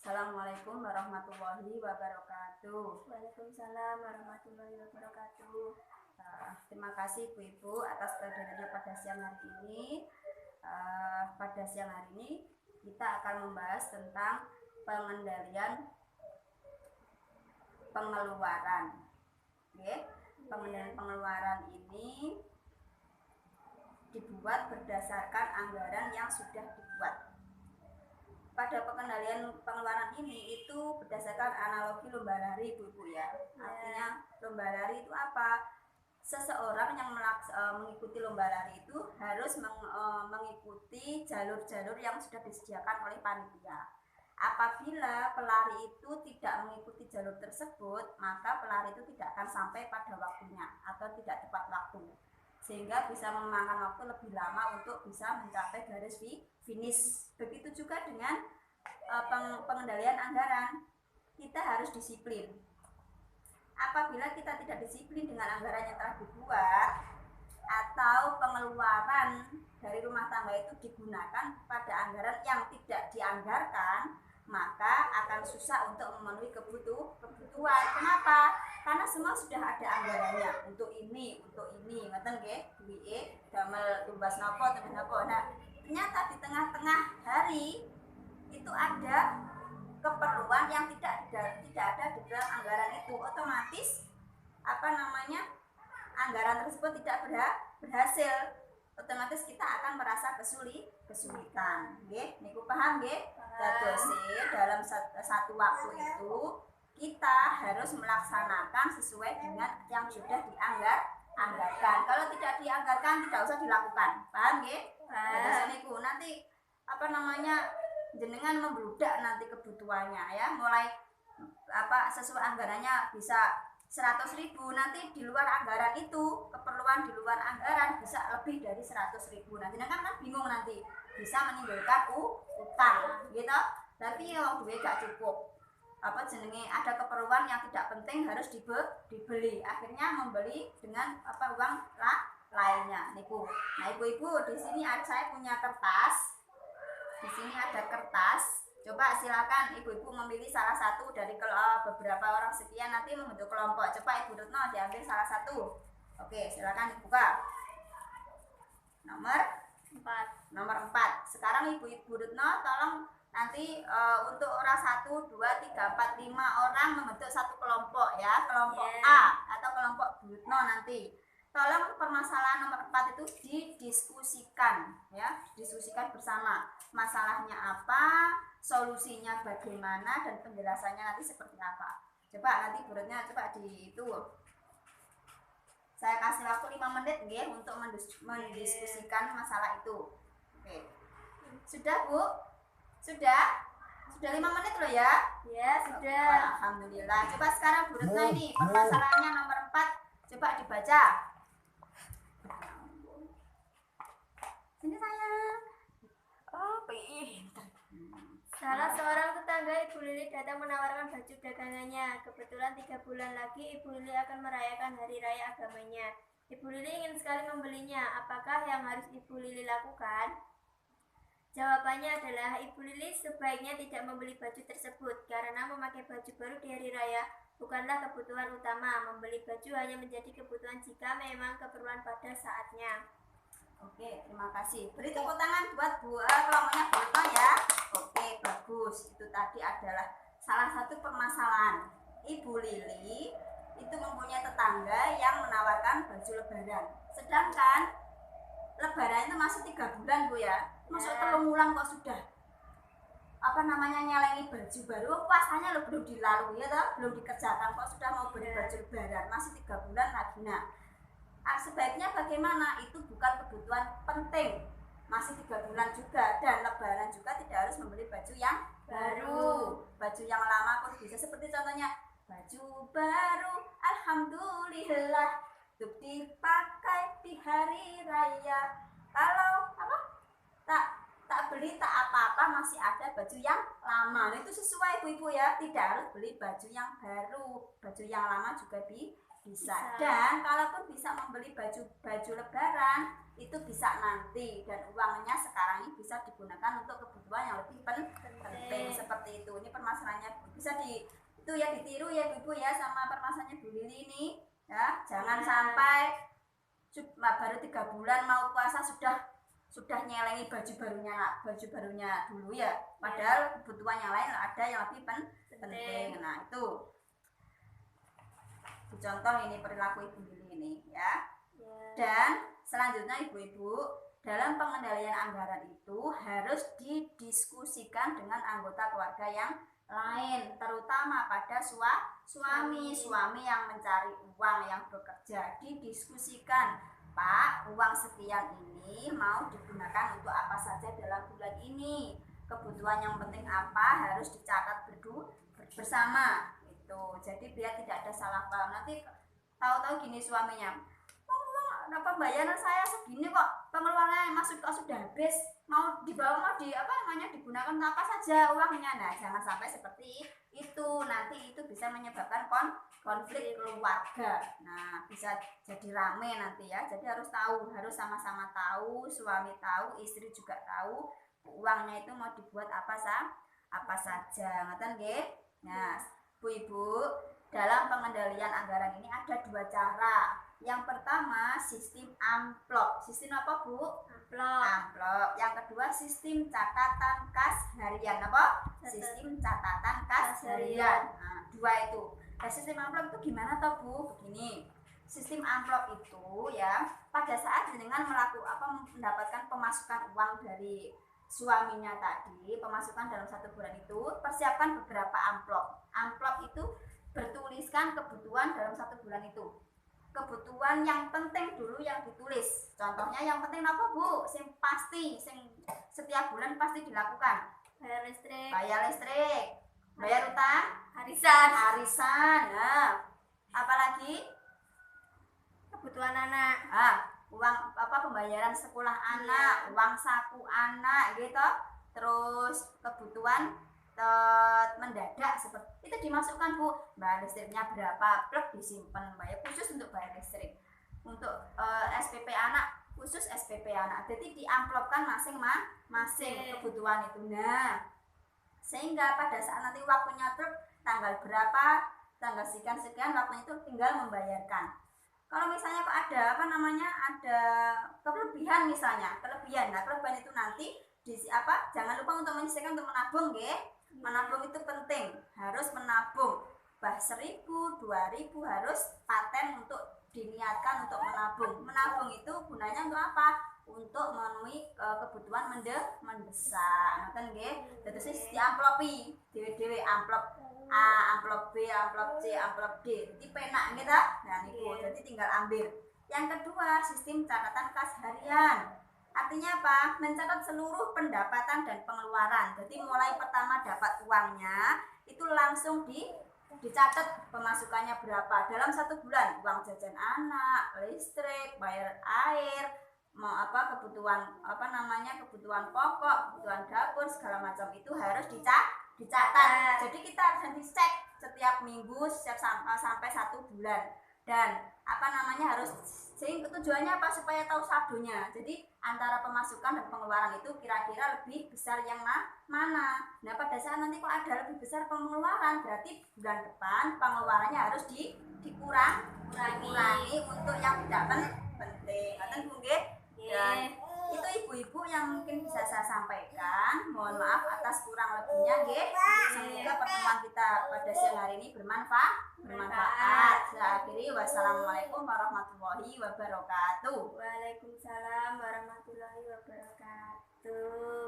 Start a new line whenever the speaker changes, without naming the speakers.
Assalamualaikum warahmatullahi wabarakatuh.
Waalaikumsalam warahmatullahi wabarakatuh.
Terima kasih Bu-Ibu atas kehadirannya pada siang hari ini. Pada siang hari ini kita akan membahas tentang pengendalian pengeluaran. Pengendalian pengeluaran ini dibuat berdasarkan anggaran yang sudah dibuat. Pada pengendalian pengeluaran ini itu berdasarkan analogi lomba lari Bu-Ibu ya. Artinya lomba lari itu apa? Seseorang yang mengikuti lomba lari itu harus mengikuti jalur-jalur yang sudah disediakan oleh panitia. Apabila pelari itu tidak mengikuti jalur tersebut, maka pelari itu tidak akan sampai pada waktunya atau tidak tepat waktu, sehingga bisa memakan waktu lebih lama untuk bisa mencapai garis finish. Begitu juga dengan pengendalian anggaran, kita harus disiplin. Apabila kita tidak disiplin dengan anggaran yang telah dibuat, atau pengeluaran dari rumah tangga itu digunakan pada anggaran yang tidak dianggarkan, maka akan susah untuk memenuhi kebutuhan. Kenapa? Karena semua sudah ada anggarannya untuk ini, ngoten nggih, duwike damel tumbas napa, Nah, ternyata di tengah-tengah hari itu ada keperluan yang tidak ada di dalam anggaran itu, otomatis anggaran tersebut tidak berhasil. Otomatis kita akan merasa kesulitan. Nggih, niku paham nggih? Dados dalam satu waktu itu kita harus melaksanakan sesuai dengan yang sudah dianggarkan. Kalau tidak dianggarkan tidak usah dilakukan. Paham nggih? Dados niku nanti jenengan membludak nanti kebutuhannya ya, mulai sesuai anggarannya bisa 100.000, nanti di luar anggaran itu, keperluan di luar anggaran bisa lebih dari 100.000. Nanti kan bingung, nanti bisa menimbulkan utang gitu. Tapi duit gak cukup, ada keperluan yang tidak penting harus dibeli, akhirnya membeli dengan uang lainnya niku. Nah, ibu-ibu, di sini saya punya kertas. Di sini ada kertas. Coba silakan ibu-ibu memilih salah satu dari beberapa orang sekian, nanti membentuk kelompok. Coba Ibu Retno diambil salah satu. Oke, silakan dibuka. Nomor 4. Sekarang Ibu Retno tolong nanti untuk orang 1, 2, 3, 4, 5 orang membentuk satu kelompok ya, kelompok A atau kelompok Ibu Retno nanti. Tolong permasalahan nomor 4 itu didiskusikan ya, diskusikan bersama. Masalahnya apa, solusinya bagaimana, dan penjelasannya nanti seperti apa. Coba nanti burunya coba di itu. Saya kasih waktu 5 menit nggih untuk mendiskusikan masalah itu. Oke. Sudah, Bu? Sudah 5 menit loh ya?
Ya, sudah.
Alhamdulillah. Coba sekarang Bu Retno ini permasalahannya nomor 4 coba dibaca. Sini sayang. Oh, pintar.
Salah seorang tetangga Ibu Lili datang menawarkan baju dagangannya. Kebetulan 3 bulan lagi Ibu Lili akan merayakan hari raya agamanya. Ibu Lili ingin sekali membelinya. Apakah yang harus Ibu Lili lakukan? Jawabannya adalah Ibu Lili sebaiknya tidak membeli baju tersebut, karena memakai baju baru di hari raya bukanlah kebutuhan utama. Membeli baju hanya menjadi kebutuhan jika memang keperluan pada saatnya.
Oke, terima kasih. Beri tepuk tangan buat kelompoknya Bu Retno ya. Oke, bagus. Itu tadi adalah salah satu permasalahan. Ibu Lili itu mempunyai tetangga yang menawarkan baju lebaran. Sedangkan lebaran itu masih 3 bulan Bu ya. Masuk terlalu kok sudah nyelengi baju baru, pasanya lo belum dilalui ya toh, belum dikerjakan kok sudah mau beli baju lebaran, masih 3 bulan lagi. Nah, sebaiknya bagaimana? Itu bukan kebutuhan penting, masih 3 bulan juga, dan lebaran juga tidak harus membeli baju yang baru. Baju yang lama pun bisa, seperti contohnya baju baru alhamdulillah untuk dipakai di hari raya. Kalau tak beli tak apa-apa, masih ada baju yang lama. Nah, itu sesuai ibu-ibu ya, tidak harus beli baju yang baru, baju yang lama juga Bisa. Dan kalaupun bisa membeli baju lebaran itu bisa nanti, dan uangnya sekarang ini bisa digunakan untuk kebutuhan yang lebih penting seperti itu. Ini permasalahannya bisa itu ya ditiru ya ibu ya sama permasalahannya Bu Lili ini ya. Jangan sampai baru 3 bulan mau puasa sudah nyelengi baju barunya dulu ya. Padahal kebutuhan yang lain ada yang lebih penting. Nah itu contoh ini perilaku ibu ini ya. Dan selanjutnya ibu-ibu, dalam pengendalian anggaran itu harus didiskusikan dengan anggota keluarga yang lain, terutama pada suami yang mencari uang, yang bekerja. Didiskusikan, Pak, uang sekian ini mau digunakan untuk apa saja dalam bulan ini, kebutuhan yang penting apa, harus dicatat bersama itu. Jadi biar tidak ada salah paham. Nanti tahu-tahu gini suaminya, pembayaran saya segini kok, pengeluarannya sudah habis, mau dibawa digunakan apa saja uangnya. Nah jangan sampai seperti itu, nanti itu bisa menyebabkan konflik keluarga. Nah bisa jadi rame nanti ya. Jadi harus sama-sama tahu, suami tahu, istri juga tahu uangnya itu mau dibuat apa saja. Ngoten nggih. Nah Bu-ibu, dalam pengendalian anggaran ini ada 2 cara. Yang pertama sistem amplop. Sistem apa Bu? Amplop. Yang kedua sistem catatan kas harian. Apa? Sistem catatan kas harian. Nah, 2 itu. Nah, sistem amplop itu gimana toh Bu? Begini. Sistem amplop itu ya pada saat dengan mendapatkan pemasukan uang dari suaminya tadi, pemasukan dalam 1 bulan itu, persiapkan beberapa amplop. Amplop itu bertuliskan kebutuhan dalam 1 bulan itu. Kebutuhan yang penting dulu yang ditulis. Contohnya yang penting apa Bu? Sing pasti, setiap bulan pasti dilakukan. Bayar listrik, bayar utang, arisan. Nah, apalagi
kebutuhan anak.
Uang pembayaran sekolah anak, uang saku anak gitu. Terus kebutuhan mendadak seperti itu dimasukkan Bu. Bayar listriknya berapa, plek disimpan, bayar khusus untuk bayar listrik. Untuk SPP anak khusus SPP anak. Jadi diamplopkan masing-masing kebutuhan itu. Nah, sehingga pada saat nanti waktunya tanggal berapa, tanggal sekian waktunya itu tinggal membayarkan. Kalau misalnya ada ada kelebihan misalnya, nah kelebihan itu nanti jangan lupa untuk menyisihkan untuk menabung nggih. Menabung itu penting, harus menabung. 1.000, 2.000 harus paten untuk diniatkan untuk menabung. Menabung itu gunanya untuk apa? Untuk memenuhi kebutuhan mendesak. Ngoten nggih. Terus diamplopi, dhewe-dhewe amplop A, amplop B, amplop C, amplop D. Jadi penak gitu. Nah niku, jadi tinggal ambil. Yang kedua, sistem catatan kas harian. Artinya apa? Mencatat seluruh pendapatan dan pengeluaran. Jadi mulai pertama dapat uangnya, itu langsung dicatat pemasukannya berapa dalam 1 bulan. Uang jajan anak, listrik, bayar air, kebutuhan kebutuhan pokok, kebutuhan dapur segala macam itu harus dicatat. Jadi kita harus dicek setiap minggu sampai 1 bulan. Dan harus tujuannya apa? Supaya tahu saldonya. Jadi antara pemasukan dan pengeluaran itu kira-kira lebih besar yang mana. Nah pada saat nanti kok ada lebih besar pengeluaran, berarti bulan depan pengeluarannya harus dikurangi untuk yang tidak penting. Ngoten Bu nggih. Dan itu ibu-ibu yang mungkin bisa saya sampaikan. Mohon maaf atas kurang lebihnya nggih. Semoga pertemuan kita pada siang hari ini bermanfaat. Saya akhiri, wassalamualaikum warahmatullahi wabarakatuh.
Waalaikumsalam warahmatullahi wabarakatuh.